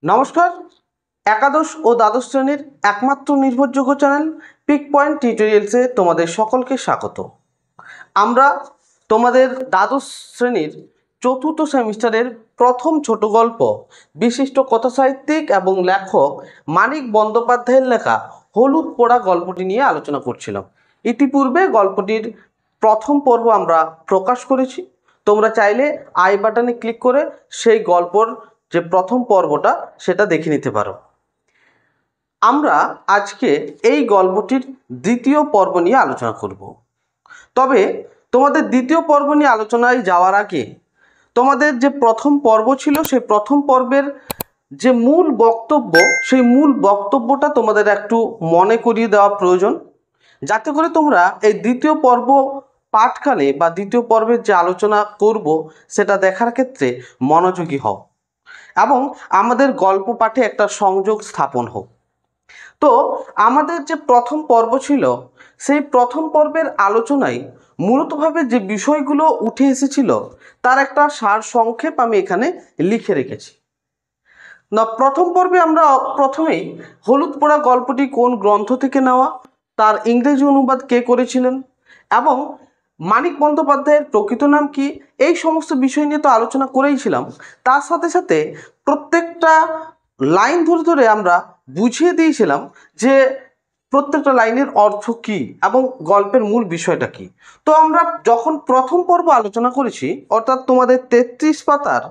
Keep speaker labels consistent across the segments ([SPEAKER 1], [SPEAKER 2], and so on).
[SPEAKER 1] নমস্কার। একাদশ ও দ্বাদশ শ্রেণীর একমাত্র নির্ভরযোগ্য চ্যানেল পিক পয়েন্ট টিউটোরিয়ালসে তোমাদের সকলকে স্বাগত। আমরা তোমাদের দ্বাদশ শ্রেণীর চতুর্থ সেমিস্টারের প্রথম ছোট গল্প বিশিষ্ট কথাসাহিত্যিক এবং লেখক মানিক বন্দ্যোপাধ্যায়ের লেখা হলুদ পোড়া গল্পটি নিয়ে আলোচনা করছিলাম। ইতিপূর্বে গল্পটির প্রথম পর্ব আমরা প্রকাশ করেছি। তোমরা চাইলে আই বাটনে ক্লিক করে সেই গল্পর যে প্রথম পর্বটা সেটা দেখে নিতে পারো। আমরা আজকে এই গল্পটির দ্বিতীয় পর্ব নিয়ে আলোচনা করব। তবে তোমাদের দ্বিতীয় পর্ব নিয়ে আলোচনায় যাওয়ার আগে তোমাদের যে প্রথম পর্ব ছিল সেই প্রথম পর্বের যে মূল বক্তব্য সেই মূল বক্তব্যটা তোমাদের একটু মনে করিয়ে দেওয়া প্রয়োজন, যাতে করে তোমরা এই দ্বিতীয় পর্ব পাঠকালে বা দ্বিতীয় পর্বের যে আলোচনা করব সেটা দেখার ক্ষেত্রে মনোযোগী হও এবং আমাদের গল্প পাঠে একটা সংযোগ স্থাপন হোক। তো আমাদের যে প্রথম পর্ব ছিল সেই প্রথম পর্বের আলোচনায় মূলতভাবে যে বিষয়গুলো উঠে এসেছিল তার একটা সার সংক্ষেপ আমি এখানে লিখে রেখেছি। না, প্রথম পর্বে আমরা প্রথমেই হলুদ পোড়া গল্পটি কোন গ্রন্থ থেকে নেওয়া, তার ইংরেজি অনুবাদ কে করেছিলেন এবং মানিক বন্দ্যোপাধ্যায়ের প্রকৃত নাম কি, এই সমস্ত বিষয় নিয়ে তো আলোচনা করেইছিলাম। তার সাথে সাথে প্রত্যেকটা লাইন ধরে ধরে আমরা বুঝিয়ে দিয়েছিলাম যে প্রত্যেকটা লাইনের অর্থ কী এবং গল্পের মূল বিষয়টা কী। তো আমরা যখন প্রথম পর্ব আলোচনা করেছি, অর্থাৎ তোমাদের 33 পাতার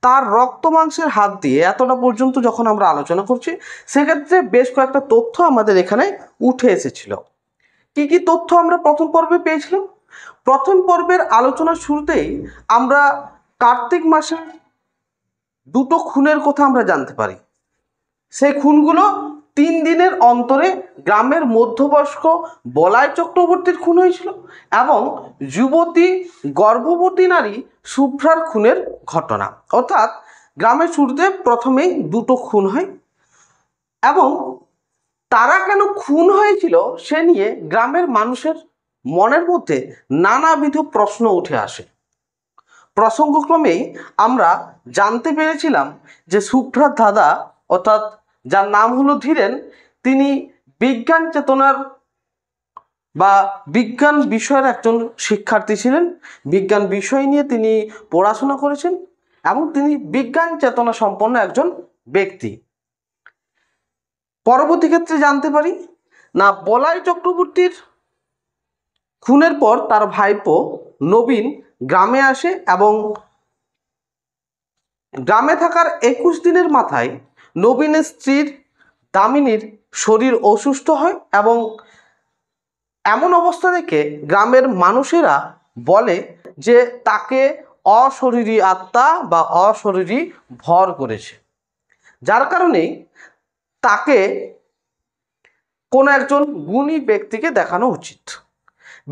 [SPEAKER 1] তার রক্ত মাংসের হাত দিয়ে এতটা পর্যন্ত যখন আমরা আলোচনা করছি, সেক্ষেত্রে বেশ কয়েকটা তথ্য আমাদের এখানে উঠে এসেছিল। কি কি তথ্য আমরা প্রথম পর্বে পেয়েছিলাম? প্রথম পর্বের আলোচনার শুরুতেই আমরা কার্তিক মাসে দুটো খুনের কথা আমরা জানতে পারি। সেই খুনগুলো 3 দিনের অন্তরে গ্রামের মধ্যবয়স্ক বলাই চক্রবর্তীর খুন হয়েছিল এবং যুবতী গর্ভবতী নারী শুভ্রার খুনের ঘটনা। অর্থাৎ গ্রামের শুরুতে প্রথমেই দুটো খুন হয় এবং তারা কেন খুন হয়েছিল সে নিয়ে গ্রামের মানুষের মনের মধ্যে নানাবিধ প্রশ্ন উঠে আসে। প্রসঙ্গক্রমেই আমরা জানতে পেরেছিলাম যে শুভ্রার দাদা, অর্থাৎ যার নাম হলো ধীরেন, তিনি বিজ্ঞান চেতনার বা বিজ্ঞান বিষয়ের একজন শিক্ষার্থী ছিলেন। বিজ্ঞান বিষয় নিয়ে তিনি পড়াশোনা করেছেন এবং তিনি বিজ্ঞান চেতনা সম্পন্ন একজন ব্যক্তি। পরবর্তী ক্ষেত্রে জানতে পারি না, বলাই চক্রবর্তীর খুনের পর তার ভাইপো নবীন গ্রামে আসে এবং গ্রামে থাকার 21 দিনের মাথায় নবীনের স্ত্রীর দামিনীর শরীর অসুস্থ হয় এবং এমন অবস্থা দেখে গ্রামের মানুষেরা বলে যে তাকে অশরীরী আত্মা বা অশরীরী ভর করেছে, যার কারণেই তাকে কোনো একজন গুণী ব্যক্তিকে দেখানো উচিত।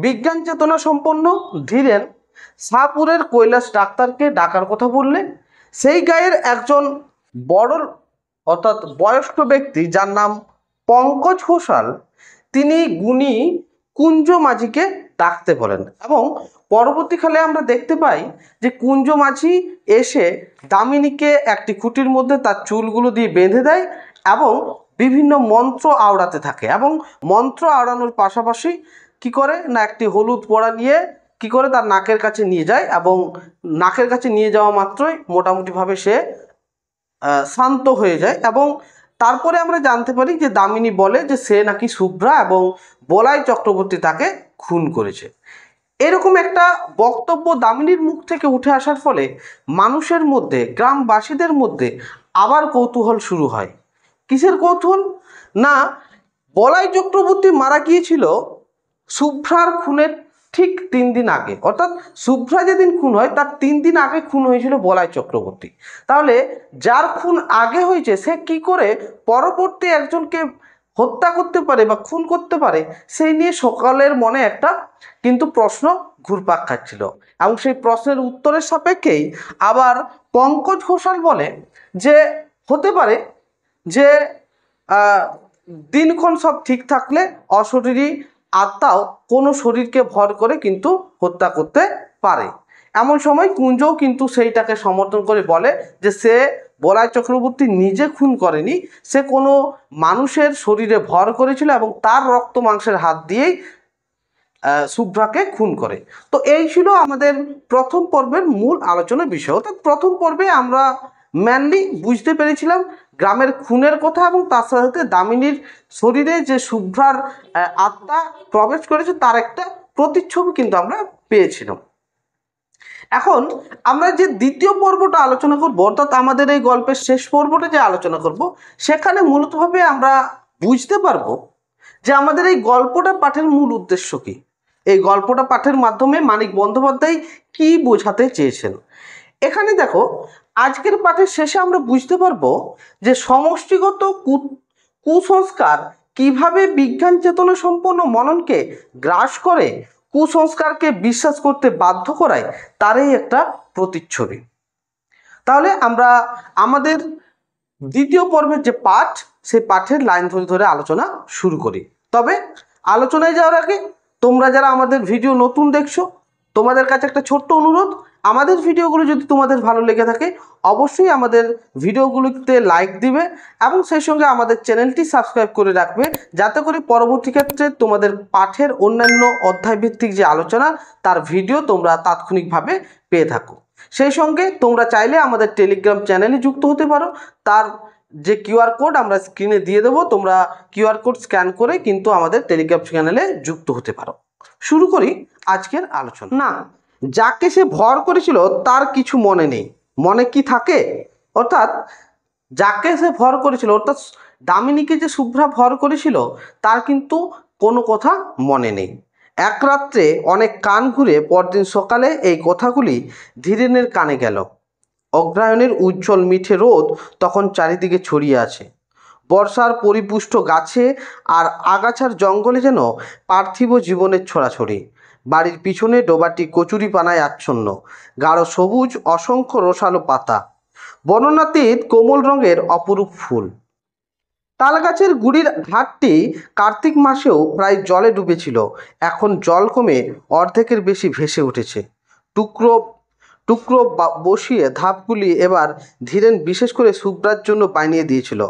[SPEAKER 1] বিজ্ঞান চেতনা সম্পন্ন ধীরেন শাহপুরের কৈলাস ডাক্তারকে ডাকার কথা বললে সেই গায়ের একজন বড় অর্থাৎ বয়স্ক ব্যক্তি যার নাম পঙ্কজ ঘোষাল, তিনি গুণী কুঞ্জ মাঝিকে ডাকতে বলেন এবং পরবর্তীকালে আমরা দেখতে পাই যে কুঞ্জ মাঝি এসে দামিনীকে একটি খুঁটির মধ্যে তার চুলগুলো দিয়ে বেঁধে দেয় এবং বিভিন্ন মন্ত্র আওড়াতে থাকে এবং মন্ত্র আওড়ানোর পাশাপাশি কি করে না, একটি হলুদ পোড়া নিয়ে কি করে তার নাকের কাছে নিয়ে যায় এবং নাকের কাছে নিয়ে যাওয়া মাত্রই মোটামুটিভাবে সে শান্ত হয়ে যায় এবং তারপরে আমরা জানতে পারি যে দামিনী বলে যে সে নাকি শুভ্রা এবং বলাই চক্রবর্তী তাকে খুন করেছে। এরকম একটা বক্তব্য দামিনীর মুখ থেকে উঠে আসার ফলে মানুষের মধ্যে, গ্রামবাসীদের মধ্যে আবার কৌতূহল শুরু হয়। কিসের কৌতূহল? না, বলাই চক্রবর্তী মারা গিয়েছিল শুভ্রার খুনের ঠিক 3 দিন আগে, অর্থাৎ শুভ্রা যেদিন খুন হয় তার 3 দিন আগে খুন হয়েছিল বলাই চক্রবর্তী। তাহলে যার খুন আগে হয়েছে সে কি করে পরবর্তী একজনকে হত্যা করতে পারে বা খুন করতে পারে, সেই নিয়ে সকলের মনে একটা কিন্তু প্রশ্ন ঘুরপাক খাচ্ছিল এবং সেই প্রশ্নের উত্তরের সাপেক্ষেই আবার পঙ্কজ ঘোষাল বলে যে হতে পারে যে দিনক্ষণ সব ঠিক থাকলে অশরীরী আত্মাও কোনো শরীরকে ভর করে কিন্তু হত্যা করতে পারে। এমন সময় কুঞ্জও কিন্তু সেইটাকে সমর্থন করে বলে যে সে বলাই চক্রবর্তী নিজে খুন করেনি, সে কোনো মানুষের শরীরে ভর করেছিল এবং তার রক্ত মাংসের হাত দিয়েই শুভ্রাকে খুন করে। তো এই ছিল আমাদের প্রথম পর্বের মূল আলোচনার বিষয়। অর্থাৎ প্রথম পর্বে আমরা মেনলি বুঝতে পেরেছিলাম গ্রামের খুনের কথা এবং তার সাথে দামিনীর শরীরে যে শুভ্রার আত্মা প্রবেশ করেছে তার একটা প্রতিচ্ছবি কিন্তু আমরা পেয়েছিলাম। এখন আমরা যে দ্বিতীয় পর্বটা আলোচনা করব, অর্থাৎ আমাদের এই গল্পের শেষ পর্বটা যে আলোচনা করব, সেখানে মূলতভাবে আমরা বুঝতে পারবো যে আমাদের এই গল্পটা পাঠের মূল উদ্দেশ্য কী, এই গল্পটা পাঠের মাধ্যমে মানিক বন্দ্যোপাধ্যায় কি বোঝাতে চেয়েছেন। এখানে দেখো, আজকের পাঠের শেষে আমরা বুঝতে পারবো যে সমষ্টিগত কুসংস্কার কিভাবে বিজ্ঞান চেতনা সম্পন্ন মননকে গ্রাস করে কুসংস্কারকে বিশ্বাস করতে বাধ্য করায় তারই একটা প্রতিচ্ছবি। তাহলে আমরা আমাদের দ্বিতীয় পর্বের যে পাঠ, সেই পাঠের লাইন ধরে ধরে আলোচনা শুরু করি। তবে আলোচনায় যাওয়ার আগে তোমরা যারা আমাদের ভিডিও নতুন দেখছো, তোমাদের কাছে একটা ছোট্ট অনুরোধ, আমাদের ভিডিওগুলো যদি তোমাদের ভালো লেগে থাকে অবশ্যই আমাদের ভিডিওগুলোতে লাইক দিবে এবং সেই সঙ্গে আমাদের চ্যানেলটি সাবস্ক্রাইব করে রাখবে, যাতে করে পরবর্তী ক্ষেত্রে তোমাদের পাঠের অন্যান্য অধ্যায়ভিত্তিক যে আলোচনা তার ভিডিও তোমরা তাৎক্ষণিকভাবে পেয়ে থাকো। সেই সঙ্গে তোমরা চাইলে আমাদের টেলিগ্রাম চ্যানেলে যুক্ত হতে পারো, তার যে কিউআর কোড আমরা স্ক্রিনে দিয়ে দেবো, তোমরা কিউআর কোড স্ক্যান করে কিন্তু আমাদের টেলিগ্রাম চ্যানেলে যুক্ত হতে পারো। শুরু করি আজকের আলোচনা। না, যাকে সে ভর করেছিল তার কিছু মনে নেই, মনে কি থাকে? অর্থাৎ যাকে সে ভর করেছিল, অর্থাৎ দামিনীকে যে শুভ্রা ভর করেছিল তার কিন্তু কোনো কথা মনে নেই। এক রাত্রে অনেক কান ঘুরে পরদিন সকালে এই কথাগুলি ধীরেনের কানে গেল। অগ্রহায়ণের উজ্জ্বল মিঠে রোদ তখন চারিদিকে ছড়িয়ে আছে। বর্ষার পরিপুষ্ট গাছে আর আগাছার জঙ্গলে যেন পার্থিব জীবনের ছড়াছড়ি। বাড়ির পিছনে ডোবাটি কচুরিপানায় আচ্ছন্ন, গাঢ় সবুজ অসংখ্য রসালো পাতা, বর্ণনাতীত কোমল রঙের অপরূপ ফুল। তালগাছের গুড়ির ঘাটটি কার্তিক মাসেও প্রায় জলে ডুবেছিল, এখন জল কমে অর্ধেকের বেশি ভেসে উঠেছে। টুকরো টুকরো বসিয়ে ধাপগুলি এবার ধীরেন বিশেষ করে শুভ্রার জন্য বানিয়ে দিয়েছিল।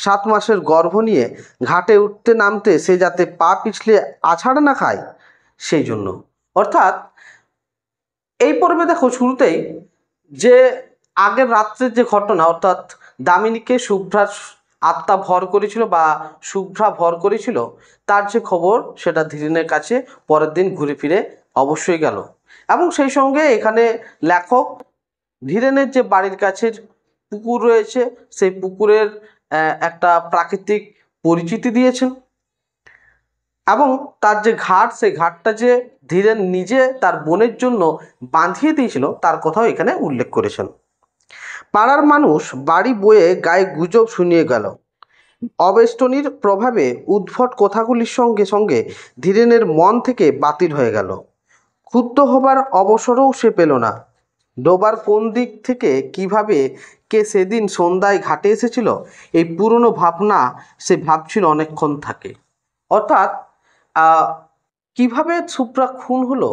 [SPEAKER 1] 7 মাসের গর্ভ নিয়ে ঘাটে উঠতে নামতে সে যাতে পা পিছলে আছাড় না খায় সেই জন্য। অর্থাৎ এই পর্বে দেখো শুরুতেই যে আগের রাত্রের যে ঘটনা, অর্থাৎ দামিনীকে শুভ্রার আত্মা ভর করেছিল বা শুভ্রা ভর করেছিল, তার যে খবর সেটা ধীরেনের কাছে পরের দিন ঘুরে ফিরে অবশ্যই গেল। এবং সেই সঙ্গে এখানে লেখক ধীরেনের যে বাড়ির কাছের পুকুর রয়েছে সেই পুকুরের একটা প্রাকৃতিক পরিচিতি দিয়েছেন এবং তার যে ঘাট, সেই ঘাটটা যে ধীরেন নিজে তার বোনের জন্য বাঁধিয়ে দিয়েছিল তার কথাও এখানে উল্লেখ করেছেন। পাড়ার মানুষ বাড়ি বয়ে গায়ে গুজব শুনিয়ে গেল। অবেষ্টনীর প্রভাবে উদ্ভট কথাগুলির সঙ্গে সঙ্গে ধীরেনের মন থেকে বাতিল হয়ে গেল। ক্ষুব্ধ হবার অবসরও সে পেল না। ডোবার কোন দিক থেকে কিভাবে কে সেদিন সন্ধ্যায় ঘাটে এসেছিল এই পুরনো ভাবনা সে ভাবছিল অনেকক্ষণ থাকে। অর্থাৎ কিভাবে শুভ্রা খুন হলো,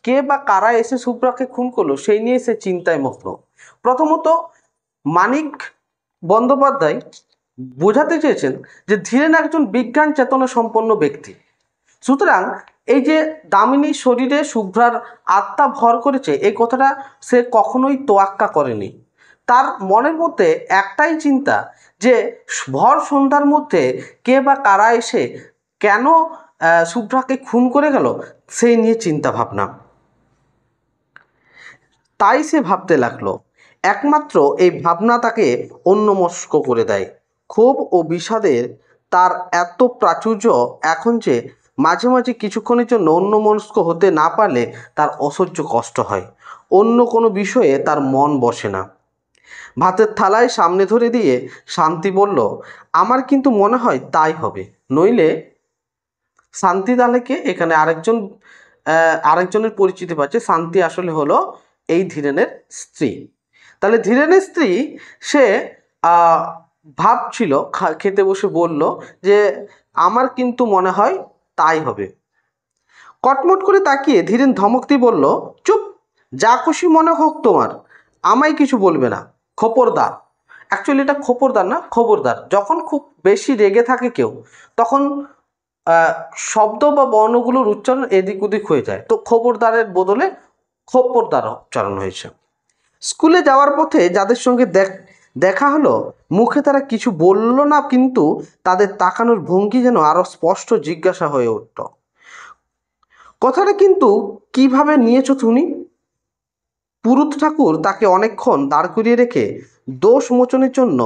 [SPEAKER 1] কে বা কারা এসে শুভ্রাকে খুন করলো সেই নিয়ে সে চিন্তায় মগ্ন। প্রথমত মানিক বন্দ্যোপাধ্যায় বোঝাতে চেয়েছেন যে ধীরেন একজন বিজ্ঞান চেতনা সম্পন্ন ব্যক্তি, সুতরাং এই যে দামিনীর শরীরে শুভ্রার আত্মা ভর করেছে এই কথাটা সে কখনোই তোয়াক্কা করেনি। তার মনের মধ্যে একটাই চিন্তা যে ভর সন্ধ্যার মধ্যে কে বা কারা এসে কেন শুভ্রাকে খুন করে গেল সেই নিয়ে চিন্তা ভাবনা। তাই সে ভাবতে লাগলো। একমাত্র এই ভাবনা তাকে অন্যমস্ক করে দেয়। ক্ষোভ ও বিষাদের তার এত প্রাচুর্য এখন যে মাঝে মাঝে কিছুক্ষণের জন্য অন্যমনস্ক হতে না পারলে তার অসহ্য কষ্ট হয়। অন্য কোনো বিষয়ে তার মন বসে না। ভাতের থালায় সামনে ধরে দিয়ে শান্তি বলল, আমার কিন্তু মনে হয় তাই হবে, নইলে শান্তি তাহলেকে এখানে আরেকজনের পরিচিতি পাচ্ছে। শান্তি আসলে হলো এই ধীরেনের স্ত্রী। তাহলে ধীরেনের স্ত্রী সে ভাবছিল, খেতে বসে বলল যে আমার কিন্তু মনে হয় তাই হবে। কটমট করে তাকিয়ে ধীরেন ধমক দিয়ে বলল, চুপ, যা খুশি মনে হোক তোমার, আমায় কিছু বলবে না, খবরদার। অ্যাকচুয়ালি এটা খবরদার না, খবরদার। যখন খুব বেশি রেগে থাকে কেউ, তখন আহ, শব্দ বা বর্ণগুলোর উচ্চারণ এদিক ওদিক হয়ে যায়, তো খবরদারের বদলে খবরদার উচ্চারণ হয়েছে। স্কুলে যাওয়ার পথে যাদের সঙ্গে দেখা হলো, মুখে তারা কিছু বলল না, কিন্তু তাদের তাকানোর ভঙ্গি যেন আরো স্পষ্ট জিজ্ঞাসা হয়ে উঠল, কথাটা কিন্তু কিভাবে নিয়েছো তুমি? পুরুত ঠাকুর তাকে অনেকক্ষণ দাঁড় করিয়ে রেখে দোষ মোচনের জন্য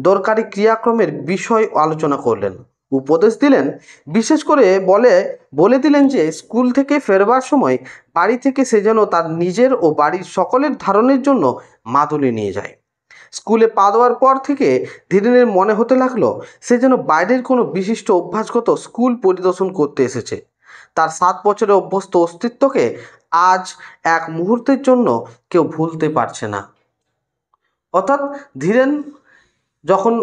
[SPEAKER 1] দরকারি ক্রিয়াক্রমের বিষয় আলোচনা করলেন, উপদেশ দিলেন। বিশেষ করে বলে দিলেন যে স্কুল থেকে ফেরবার সময় বাড়ি থেকে সে যেন তার নিজের ও বাড়ির সকলের ধারণের জন্য মাদুলি নিয়ে যায়। স্কুলে পা দেওয়ার পর থেকে ধীরেনের মনে হতে লাগলো সে যেন বাইরের কোনো বিশিষ্ট অভ্যাসগত স্কুল পরিদর্শন করতে এসেছে। তার 7 বছরের অভ্যস্ত অস্তিত্বকে আজ এক মুহূর্তের জন্য কেউ ভুলতে পারছে না। অর্থাৎ ধীরেন যখন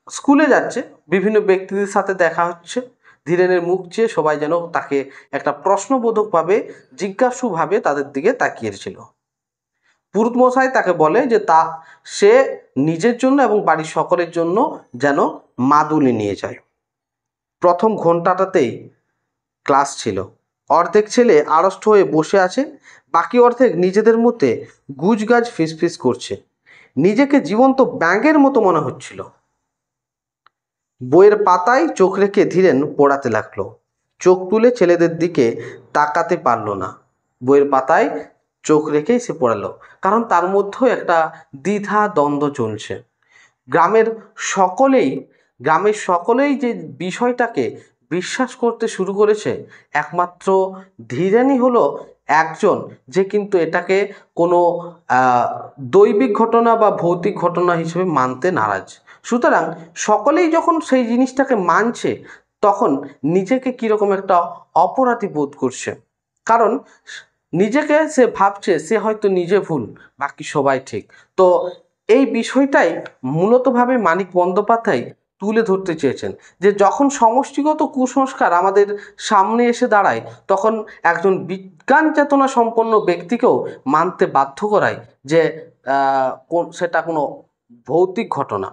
[SPEAKER 1] স্কুলে যাচ্ছে, বিভিন্ন ব্যক্তিদের সাথে দেখা হচ্ছে, ধীরেনের মুখ চেয়ে সবাই যেন তাকে একটা প্রশ্নবোধকভাবে, জিজ্ঞাসুভাবে তাদের দিকে তাকিয়েছিল। পুরুত মশাই তাকে বলে যে সে নিজের জন্য এবং বাড়ির সকলের জন্য যেন মাদুলি নিয়ে যায়। প্রথম ঘন্টাটাতেই ক্লাস ছিল। অর্ধেক ছেলে আড়ষ্ট হয়ে বসে আছে, বাকি অর্ধেক নিজেদের মধ্যে গুজগাজ ফিসফিস করছে। নিজেকে জীবন্ত ব্যাঙের মতো মনে হচ্ছিল। বইয়ের পাতায় চোখ রেখে ধীরেন পড়াতে লাগলো। চোখ তুলে ছেলেদের দিকে তাকাতে পারল না। বইয়ের পাতায় চোখ রেখেই সে পড়ালো, কারণ তার মধ্যেও একটা দ্বিধা দ্বন্দ্ব চলছে। গ্রামের সকলেই যে বিষয়টাকে বিশ্বাস করতে শুরু করেছে, একমাত্র ধীরেনই হলো একজন যে কিন্তু এটাকে কোনো দৈবিক ঘটনা বা ভৌতিক ঘটনা হিসেবে মানতে নারাজ। সুতরাং সকলেই যখন সেই জিনিসটাকে মানছে, তখন নিজেকে কীরকম একটা অপরাধী বোধ করছে, কারণ নিজেকে সে ভাবছে সে হয়তো নিজে ভুল, বাকি সবাই ঠিক। তো এই বিষয়টাই মূলতভাবে মানিক বন্দ্যোপাধ্যায় তুলে ধরতে চেয়েছেন, যে যখন সমষ্টিগত কুসংস্কার আমাদের সামনে এসে দাঁড়ায়, তখন একজন বিজ্ঞান চেতনা সম্পন্ন ব্যক্তিকেও মানতে বাধ্য করায় যে সেটা কোনো ভৌতিক ঘটনা।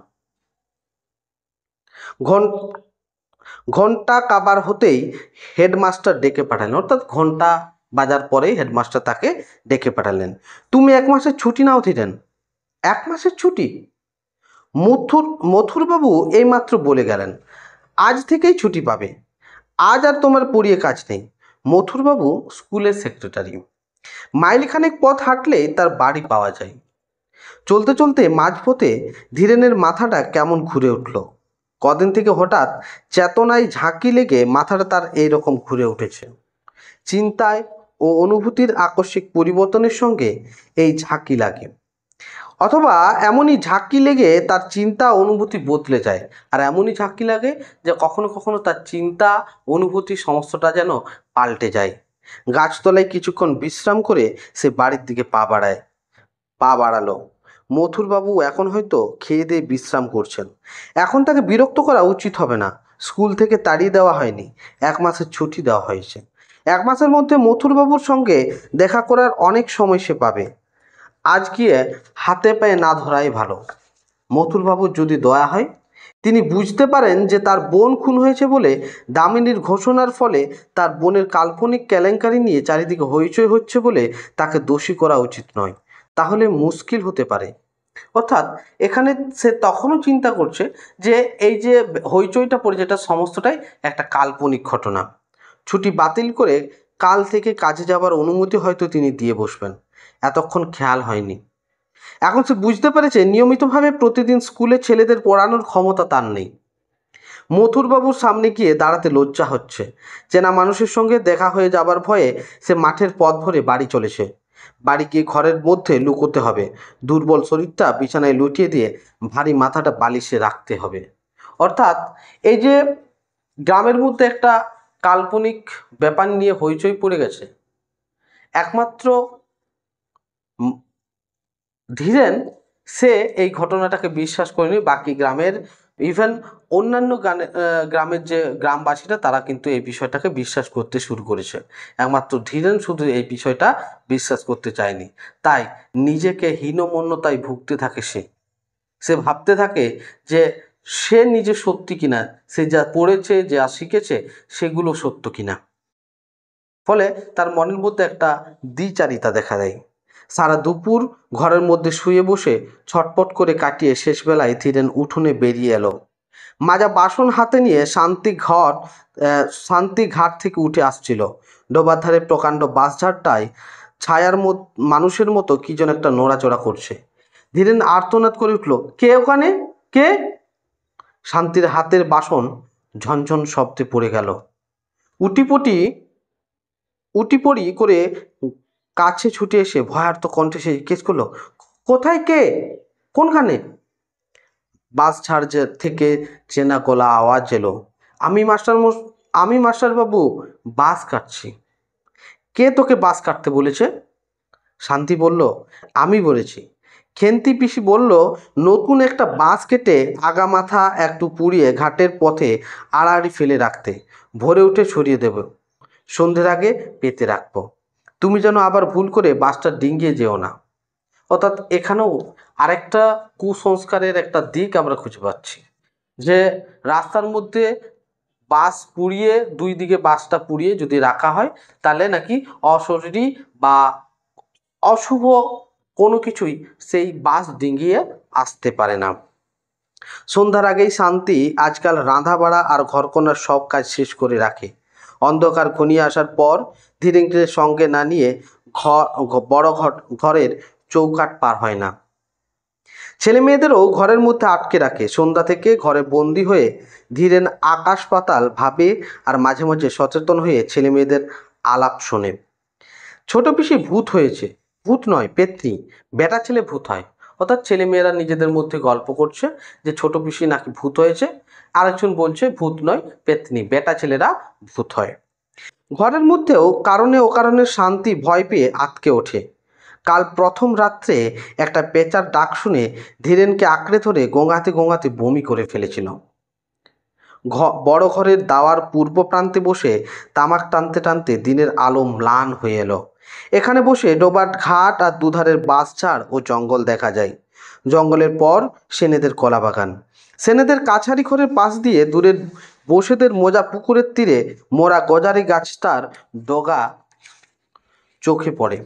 [SPEAKER 1] ঘন্টা কাবার হতেই হেডমাস্টার ডেকে পাঠালেন, অর্থাৎ ঘন্টা বাজার পরেই হেডমাস্টার তাকে ডেকে পাঠালেন। তুমি 1 মাসের ছুটি নাও ধীরেন। 1 মাসের ছুটি? মথুরবাবু এইমাত্র বলে গেলেন আজ থেকেই ছুটি পাবে। আজ আর তোমার পড়িয়ে কাজ নেই। মথুরবাবু স্কুলের সেক্রেটারি। মাইলখানেক পথ হাঁটলে তার বাড়ি পাওয়া যায়। চলতে চলতে মাঝপথে ধীরেনের মাথাটা কেমন ঘুরে উঠল। কদিন থেকে হঠাৎ চেতনায় ঝাঁকি লেগে মাথাটা তার এইরকম ঘুরে উঠেছে। চিন্তায় ও অনুভূতির আকস্মিক পরিবর্তনের সঙ্গে এই ঝাঁকি লাগে, অথবা এমনই ঝাঁকি লেগে তার চিন্তা অনুভূতি বদলে যায়। আর এমনই ঝাঁকি লাগে যে কখনো কখনো তার চিন্তা অনুভূতি সমস্তটা যেন পাল্টে যায়। গাছতলায় কিছুক্ষণ বিশ্রাম করে সে বাড়ির দিকে পা বাড়ালো। মথুরবাবু এখন হয়তো খেয়ে দিয়ে বিশ্রাম করছেন। এখন তাকে বিরক্ত করা উচিত হবে না। স্কুল থেকে তাড়িয়ে দেওয়া হয়নি, 1 মাসের ছুটি দেওয়া হয়েছে। 1 মাসের মধ্যে মথুরবাবুর সঙ্গে দেখা করার অনেক সময় সে পাবে। আজ গিয়ে হাতে পায়ে না ধরাই ভালো। মথুরবাবুর যদি দয়া হয়, তিনি বুঝতে পারেন যে তার বোন খুন হয়েছে বলে দামিনীর ঘোষণার ফলে তার বোনের কাল্পনিক কেলেঙ্কারি নিয়ে চারিদিকে হইচই হচ্ছে বলে তাকে দোষী করা উচিত নয়, তাহলে মুশকিল হতে পারে। অর্থাৎ এখানে সে তখনও চিন্তা করছে যে এই যে হইচইটা পড়ে, যেটা সমস্তটাই একটা কাল্পনিক ঘটনা। ছুটি বাতিল করে কাল থেকে কাজে যাবার অনুমতি হয়তো তিনি দিয়ে বসবেন। এতক্ষণ খেয়াল হয়নি। এখন সে বুঝতে পেরেছে নিয়মিতভাবে প্রতিদিন স্কুলে ছেলেদের পড়ানোর ক্ষমতা তার নেই। মথুরবাবুর সামনে গিয়ে দাঁড়াতে লজ্জা হচ্ছে। চেনা মানুষের সঙ্গে দেখা হয়ে যাবার ভয়ে সে মাঠের পথ ধরে বাড়ি চলেছে। বাড়ি গিয়ে ঘরের মধ্যে লুকোতে হবে। দুর্বল শরীরটা বিছানায় লুটিয়ে দিয়ে ভারী মাথাটা বালিশে রাখতে হবে। অর্থাৎ এই যে গ্রামের মধ্যে একটা কাল্পনিক ব্যাপার নিয়ে হইচই পড়ে গেছে, একমাত্র ধীরেন সে এই ঘটনাটাকে বিশ্বাস করেনি। বাকি গ্রামের ইভেন অন্যান্য গ্রামের যে গ্রামবাসীরা তারা কিন্তু এই বিষয়টাকে বিশ্বাস করতে শুরু করেছে। একমাত্র ধীরেন শুধু এই বিষয়টা বিশ্বাস করতে চায়নি। তাই নিজেকে হীনমন্যতায় ভুগতে থাকে সে। সে ভাবতে থাকে যে সে নিজে সত্যি কিনা, সে যা পড়েছে যা শিখেছে সেগুলো সত্য কিনা। ফলে তার মনের মধ্যে একটা দ্বিচারিতা দেখা দেয়। সারা দুপুর ঘরের মধ্যে শুয়ে বসে ছটপট করে কাটিয়ে শেষবেলায় ধীরেন উঠোনে বেরিয়ে এলো। মাজা বাসন হাতে নিয়ে শান্তি ঘাট থেকে উঠে আসছিল। ডোবার ধারে প্রকাণ্ড বাঁশঝাড়টায় ছায়ার মানুষের মতো কি যেন একটা নড়াচড়া করছে। ধীরেন আর্তনাদ করে উঠল, কে ওখানে, কে? শান্তির হাতের বাসন ঝনঝন শব্দে পড়ে গেল। উটিপটি উটিপড়ি করে কাছে ছুটে এসে ভয়ার্ত কণ্ঠে সে জিজ্ঞেস করলো, কোথায়, কে, কোনখানে? বাঁশঝাড় থেকে চেনা গলা আওয়াজ এলো, আমি মাস্টারবাবু বাঁশ কাটছি। কে তোকে বাঁশ কাটতে বলেছে? শান্তি বলল, আমি বলেছি। খেন্তি পিসি বলল, নতুন একটা বাঁশ কেটে আগা মাথা একটু পুড়িয়ে ঘাটের পথে আড়াআড়ি ফেলে রাখতে, ভোরে উঠে ছড়িয়ে দেব, সন্ধ্যের আগে পেতে রাখবো। তুমি যেন আবার ভুল করে বাঁশটা ডিঙ্গিয়ে যেও না। অর্থাৎ এখানেও আরেকটা কুসংস্কারের একটা দিক আমরা খুঁজে পাচ্ছি, যে রাস্তার মধ্যে বাঁশ পুড়িয়ে, দুই দিকে বাঁশটা পুড়িয়ে যদি রাখা হয় তাহলে নাকি অশরীরী বা অশুভ কোনো কিছুই সেই বাঁশ ডিঙ্গিয়ে আসতে পারে না। সন্ধ্যার আগেই শান্তি আজকাল রাঁধা বাড়া আর ঘরকন্নার সব কাজ শেষ করে রাখে। অন্ধকার ঘনিয়ে আসার পর ধীরেকে সঙ্গে না নিয়ে বড় ঘরের চৌকাঠ পার হয় না। ছেলে মেয়েদেরও ঘরের মধ্যে আটকে রাখে। সন্ধ্যা থেকে ঘরে বন্দি হয়ে ধীরেন আকাশ পাতাল ভাবে আর মাঝে মাঝে সচেতন হয়ে ছেলে মেয়েদের আলাপ শোনে। ছোট পিসি ভূত হয়েছে, ভূত নয় পেত্নী, বেটা ছেলে ভূত হয়। অর্থাৎ ছেলে মেয়েরা নিজেদের মধ্যে গল্প করছে যে ছোট পিসি নাকি ভূত হয়েছে, আরেকজন বলছে ভূত নয় পেত্নী, বেটা ছেলেরা ভূত হয়। ঘরের মধ্যেও কারণে অকারণে শান্তি ভয় পেয়ে আঁতকে ওঠে। কাল প্রথম রাত্রে একটা পেঁচার ডাক শুনে ধীরেনকে আঁকড়ে ধরে গোঙাতে গোঙাতে বমি করে ফেলেছিল। বড় ঘরের দাওয়ার পূর্ব প্রান্তে বসে তামাক টানতে টানতে দিনের আলো ম্লান হয়ে এলো। এখানে বসে ডোবার ঘাট আর দুধারের বাঁশঝাড় ও জঙ্গল দেখা যায়। জঙ্গলের পর সেনেদের কলা বাগান, সেনেদের কাছারি ঘরের পাশ দিয়ে দূরের বসেদের মোজা পুকুরের তীরে মোরা গজারি গাছটার ডগা চোখে পড়ে।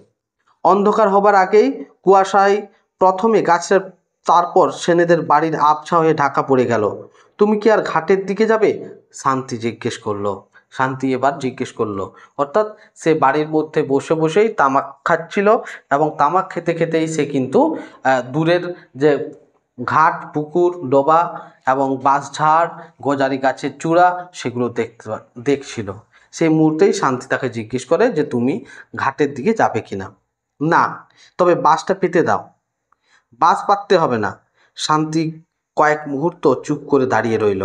[SPEAKER 1] অন্ধকার হবার আগেই কুয়াশায় প্রথমে গাছের, তারপর সেনেদের বাড়ির আবছা হয়ে ঢাকা পড়ে গেল। তুমি কি আর ঘাটের দিকে যাবে? শান্তি এবার জিজ্ঞেস করলো। অর্থাৎ সে বাড়ির মধ্যে বসে বসেই তামাক খাচ্ছিল এবং তামাক খেতে খেতেই সে কিন্তু দূরের যে ঘাট, পুকুর, ডোবা এবং বাঁশঝাড়, গজারি গাছের চূড়া সেগুলো দেখছিল। সেই মুহূর্তেই শান্তি তাকে জিজ্ঞেস করে যে তুমি ঘাটের দিকে যাবে কিনা। না, তবে বাঁশটা পেতে দাও। বাঁশ পাততে হবে না। শান্তি কয়েক মুহূর্ত চুপ করে দাঁড়িয়ে রইল।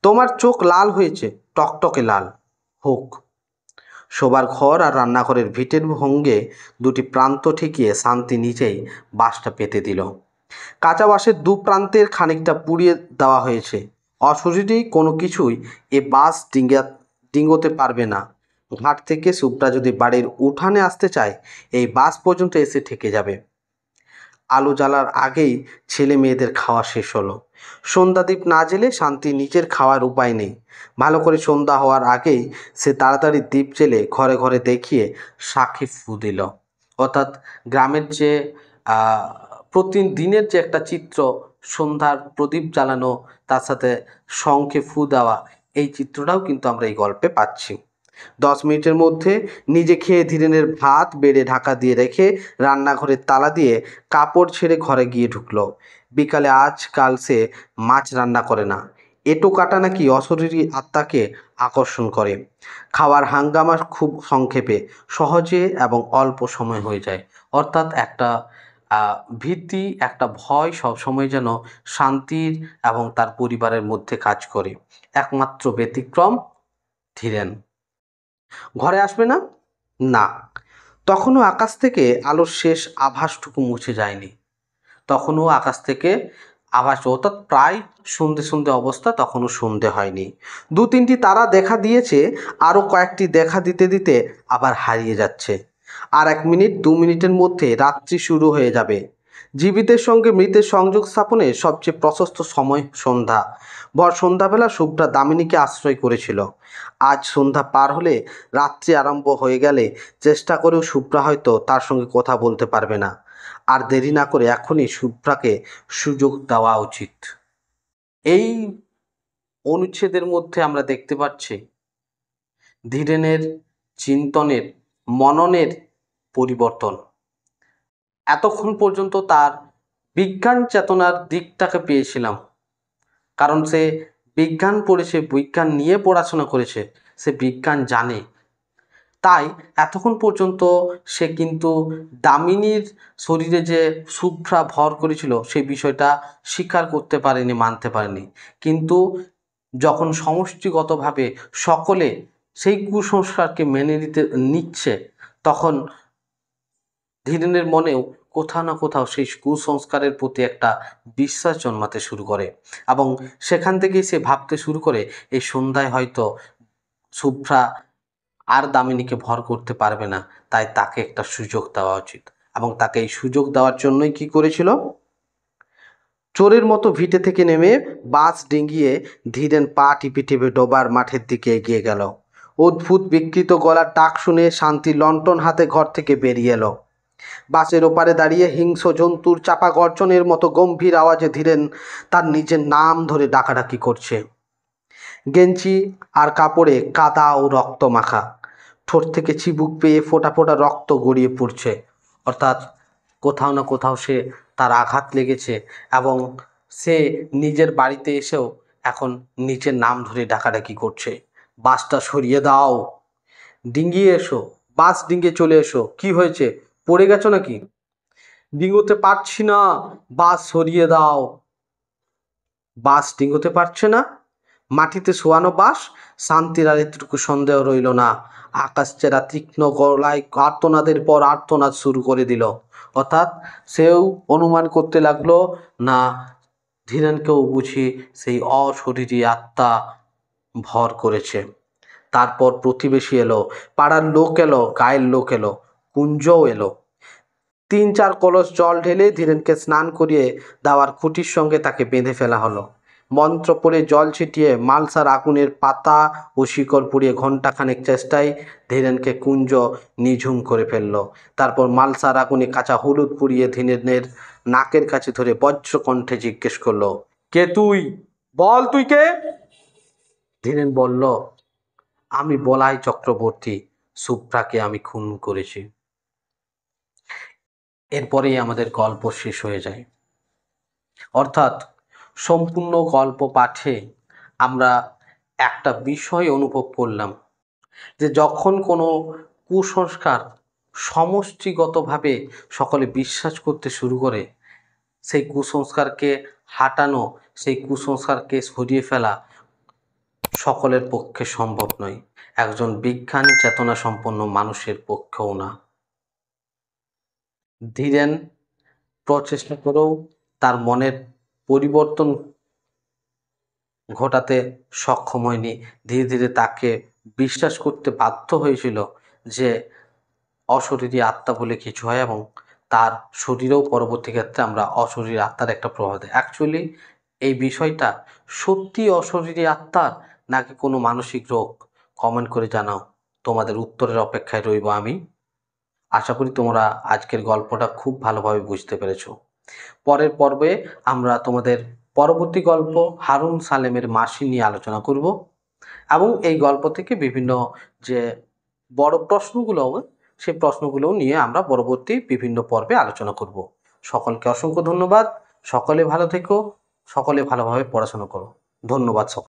[SPEAKER 1] তোমার চোখ লাল হয়েছে, টকটকে লাল হোক। শোবার ঘর আর রান্নাঘরের ভিটের ভঙ্গে দুটি প্রান্ত ঠেকিয়ে শান্তি নিজেই বাঁশটা পেতে দিল। কাঁচা বাঁশের দু প্রান্তের খানিকটা পুড়িয়ে দেওয়া হয়েছে। অশরীরী কোনো কিছুই এ বাঁশ ডিঙ্গোতে পারবে না। ঘাট থেকে সুপটা যদি বাড়ির উঠানে আসতে চায় এই বাঁশ পর্যন্ত এসে ঠেকে যাবে। আলো জ্বালার আগেই ছেলে মেয়েদের খাওয়া শেষ হলো। সন্ধ্যাদীপ না জেলে শান্তি নিজের খাওয়ার উপায় নেই। ভালো করে সন্ধ্যা হওয়ার আগেই সে তাড়াতাড়ি দ্বীপ জেলে ঘরে ঘরে দেখিয়ে সাক্ষী ফু দিল। অর্থাৎ গ্রামের যে প্রতিদিনের যে একটা চিত্র, সন্ধ্যার প্রদীপ জ্বালানো, তার সাথে শঙ্খে ফু দেওয়া, এই চিত্রটাও কিন্তু আমরা এই গল্পে পাচ্ছি। 10 মিনিটের মধ্যে নিজে খেয়ে ধীরেনের ভাত বেড়ে ঢাকা দিয়ে রেখে রান্নাঘরের তালা দিয়ে কাপড় ছেড়ে ঘরে গিয়ে ঢুকলো। বিকালে আজকাল সে মাছ রান্না করে না। এঁটো কাটা নাকি অশরীরী আত্মাকে আকর্ষণ করে। খাওয়ার হাঙ্গামা খুব সংক্ষেপে, সহজে এবং অল্প সময় হয়ে যায়। অর্থাৎ একটা ভীতি, একটা ভয় সবসময় যেন শান্তির এবং তার পরিবারের মধ্যে কাজ করে। একমাত্র ব্যতিক্রম ধীরেন। ঘরে আসবে না? না। তখনও আকাশ থেকে আলোর শেষ আভাসটুকু মুছে যায়নি। তখনও আকাশ থেকে আভাস, অর্থাৎ প্রায় সন্ধে সন্ধে অবস্থা, তখনও সন্ধে হয়নি। 2-3টি তারা দেখা দিয়েছে, আরও কয়েকটি দেখা দিতে দিতে আবার হারিয়ে যাচ্ছে। আর 1 মিনিট 2 মিনিটের মধ্যে রাত্রি শুরু হয়ে যাবে। জীবিতের সঙ্গে মৃতের সংযোগ স্থাপনের সবচেয়ে প্রশস্ত সময় সন্ধ্যা। ভর সন্ধ্যাবেলা শুভ্রা দামিনীকে আশ্রয় করেছিল। আজ সন্ধ্যা পার হলে, রাত্রি আরম্ভ হয়ে গেলে চেষ্টা করেও শুভ্রা হয়তো তার সঙ্গে কথা বলতে পারবে না। আর দেরি না করে এখনই শুভ্রাকে সুযোগ দেওয়া উচিত। এই অনুচ্ছেদের মধ্যে আমরা দেখতে পাচ্ছি ধীরেনের চিন্তনের, মননের পরিবর্তন। এতক্ষণ পর্যন্ত তার বিজ্ঞান চেতনার দিকটাকে পেয়েছিলাম, কারণ সে বিজ্ঞান পড়েছে, বিজ্ঞান নিয়ে পড়াশোনা করেছে, সে বিজ্ঞান জানে। তাই এতক্ষণ পর্যন্ত সে কিন্তু দামিনীর শরীরে যে শুভ্রা ভর করেছিল সেই বিষয়টা স্বীকার করতে পারেনি, মানতে পারেনি। কিন্তু যখন সমষ্টিগতভাবে সকলে সেই কুসংস্কারকে মেনে নিচ্ছে, তখন ধীরেনের মনেও কোথাও না কোথাও সেই কুসংস্কারের প্রতি একটা বিশ্বাস জন্মাতে শুরু করে, এবং সেখান থেকেই সে ভাবতে শুরু করে এই সন্ধ্যায় হয়তো শুভ্রা আর দামিনীকে ভর করতে পারবে না, তাই তাকে একটা সুযোগ দেওয়া উচিত। এবং তাকে এই সুযোগ দেওয়ার জন্যই কি করেছিল, চোরের মতো ভিটে থেকে নেমে বাস ডিঙিয়ে ধীরেন পা টিপে টিপে ডোবার মাঠের দিকে এগিয়ে গেল। অদ্ভুত বিকৃত গলার ডাক শুনে শান্তি লণ্ঠন হাতে ঘর থেকে বেরিয়ে এলো। বাসের ওপারে দাঁড়িয়ে হিংস্র জন্তুর চাপা গর্জনের মতো গম্ভীর আওয়াজে ধীরেন তার নিজের নাম ধরে ডাকাডাকি করছে। গেঞ্জি আর কাপড়ে কাদা ও রক্ত মাখা, ঠোঁট থেকে চিবুক পেয়ে ফোঁটা ফোঁটা রক্ত গড়িয়ে পড়ছে, অর্থাৎ কোথাও না কোথাও সে তার আঘাত লেগেছে, এবং সে নিজের বাড়িতে এসেও এখন নিজের নাম ধরে ডাকাডাকি করছে। বাসটা সরিয়ে দাও, ডিঙ্গিয়ে এসো, বাস ডিঙ্গিয়ে চলে এসো, কি হয়েছে, পড়ে গেছো নাকি? ডিঙ্গোতে পারছি না, বাস সরিয়ে দাও। বাস ডিঙ্গোতে পারছে না? মাটিতে শোয়ানো বাস? শান্তির আর এতটুকু সন্দেহ রইল না। আকাশ চেরা তীক্ষ্ণ গলায় আর্তনাদের পর আর্তনাদ শুরু করে দিল, অর্থাৎ সেও অনুমান করতে লাগলো, না ধীরেনকেও বুঝি সেই অশরীরী আত্মা ভর করেছে। তারপর প্রতিবেশী এলো, পাড়ার লোক এলো, গায়ের লোক এলো, কুঞ্জও এলো। 3-4 কলস জল ঢেলে ধীরেনকে স্নান করিয়ে দেওয়ার খুঁটির সঙ্গে তাকে বেঁধে ফেলা হলো। মন্ত্র পড়ে জল ছিটিয়ে মালসার আগুনের পাতা ও শিকড় পুড়িয়ে ঘণ্টাখানেক চেষ্টায় ধীরেনকে কুঞ্জ নিঝুম করে ফেলল। তারপর মালসার আগুনে কাঁচা হলুদ পুড়িয়ে ধীরেনের নাকের কাছে ধরে বজ্রকণ্ঠে জিজ্ঞেস করলো, কে তুই? বল তুই কে? ধীরেন বলল, আমি বলাই চক্রবর্তী, শুভ্রাকে আমি খুন করেছি। এরপরেই আমাদের গল্প শেষ হয়ে যায়। অর্থাৎ সম্পূর্ণ গল্প পাঠে আমরা একটা বিষয় অনুভব করলাম, যে যখন কোনো কুসংস্কার সমষ্টিগতভাবে সকলে বিশ্বাস করতে শুরু করে, সেই কুসংস্কারকে হাঁটানো, সেই কুসংস্কারকে সরিয়ে ফেলা সকলের পক্ষে সম্ভব নয়, একজন বিজ্ঞান চেতনা সম্পন্ন মানুষের পক্ষেও না। ধীরেন প্রচেষ্টা করেও তার মনের পরিবর্তন ঘটাতে সক্ষম হয়নি। ধীরে ধীরে তাকে বিশ্বাস করতে বাধ্য হয়েছিল যে অশরীরী আত্মা বলে কিছু হয়, এবং তার শরীরেও পরবর্তী ক্ষেত্রে আমরা অশরীরী আত্মার একটা প্রভাব দেয়। অ্যাকচুয়ালি এই বিষয়টা সত্যি অশরীরী আত্মার নাকি কোনো মানসিক রোগ, কমেন্ট করে জানাও। তোমাদের উত্তরের অপেক্ষায় রইব আমি। আশা করি তোমরা আজকের গল্পটা খুব ভালোভাবে বুঝতে পেরেছো। পরের পর্বে আমরা তোমাদের পরবর্তী গল্প হারুন সালেমের মাসি নিয়ে আলোচনা করব, এবং এই গল্প থেকে বিভিন্ন যে বড় প্রশ্নগুলো হবে সেই প্রশ্নগুলো নিয়ে আমরা পরবর্তী বিভিন্ন পর্বে আলোচনা করব। সকলকে অসংখ্য ধন্যবাদ। সকলে ভালো থেকো, সকলে ভালোভাবে পড়াশোনা করো। ধন্যবাদ সকল।